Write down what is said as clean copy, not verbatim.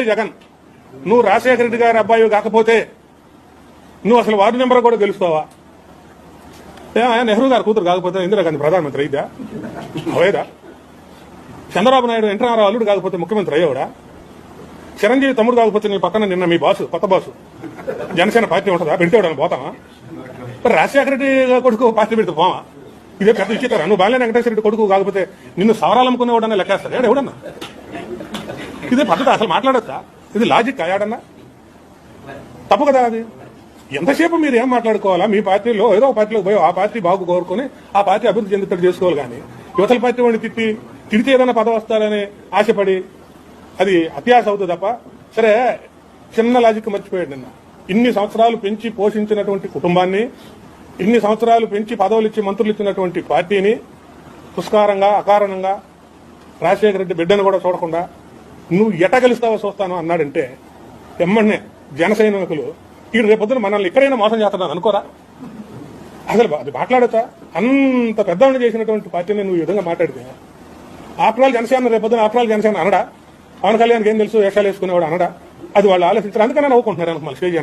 జగన్, నువ్వు రాజశేఖర రెడ్డి గారి అబ్బాయి కాకపోతే నువ్వు అసలు వార్డు నెంబర్ కూడా గెలుస్తావా? నెహ్రూ గారి కూతురు కాకపోతే ఇందిరాగాంధీ ప్రధానమంత్రి అయిద్దా? అవేదా? చంద్రబాబు నాయుడు ఎన్టీ రామారావు అల్లుడు కాకపోతే ముఖ్యమంత్రి అయ్యేవాడా? చిరంజీవి తమ్ముడు కాకపోతే నీ పక్కన నిన్న మీ బాసు, కొత్త బాసు జనసేన పార్టీ ఉంటుందా? పెడితేవాడని పోతావా? రాజశేఖర రెడ్డి కొడుకు పార్టీ పెడితే పోవా? ఇదే పెద్ద ఇచ్చేతారా? నువ్వు బాలినేని వెంకటేశ్వర రెడ్డి కొడుకు కాకపోతే నిన్ను సవరాలనుకునేవాడన్నా లెక్కేస్తాడు ఎవడన్నా? ఇదే పద్ధతి అసలు మాట్లాడచ్చా? ఇది లాజిక్ అయ్యాడన్నా? తప్పు కదా అది. ఎంతసేపు మీరు ఏం మాట్లాడుకోవాలా? మీ పార్టీలో ఏదో ఒక పార్టీలోకి పోయి ఆ పార్టీ బాగు కోరుకుని ఆ పార్టీ అభివృద్ధి చెందుతాడు చేసుకోవాలి. కానీ యువతల పార్టీ వాడిని తిడితే ఏదైనా పదవి వస్తారని ఆశపడి అది అత్యాశ అవుతుంది తప్ప. సరే, చిన్న లాజిక్ మర్చిపోయాడు నిన్న. ఇన్ని సంవత్సరాలు పెంచి పోషించినటువంటి కుటుంబాన్ని, ఇన్ని సంవత్సరాలు పెంచి పదవులు ఇచ్చి మంత్రులు ఇచ్చినటువంటి పార్టీని పుష్కారంగా అకారణంగా రాజశేఖర రెడ్డి బిడ్డను కూడా చూడకుండా నువ్వు ఎట గెలుస్తావో చూస్తాను అన్నాడంటే ఎమ్మన్నే జన సైనికులు ఈడు రేపొద్దున మనల్ని ఎక్కడైనా మోసం చేస్తున్నాను అనుకోరా? అసలు అది మాట్లాడతా? అంత పెద్దవాడిని చేసినటువంటి పార్టీని నువ్వు ఈ విధంగా మాట్లాడితే ఆఫ్టర్ ఆల్ జనసేన రేపొద్దున ఆఫ్టర్ ఆల్ జనసేన అనడా? పవన్ కళ్యాణ్కి ఏం తెలుసు వేషాలు వేసుకునేవాడు అనడా? అది వాళ్ళు ఆలోచించారు. అందుకనే నవ్వుకుంటున్నారు మళ్ళీ స్టేజ్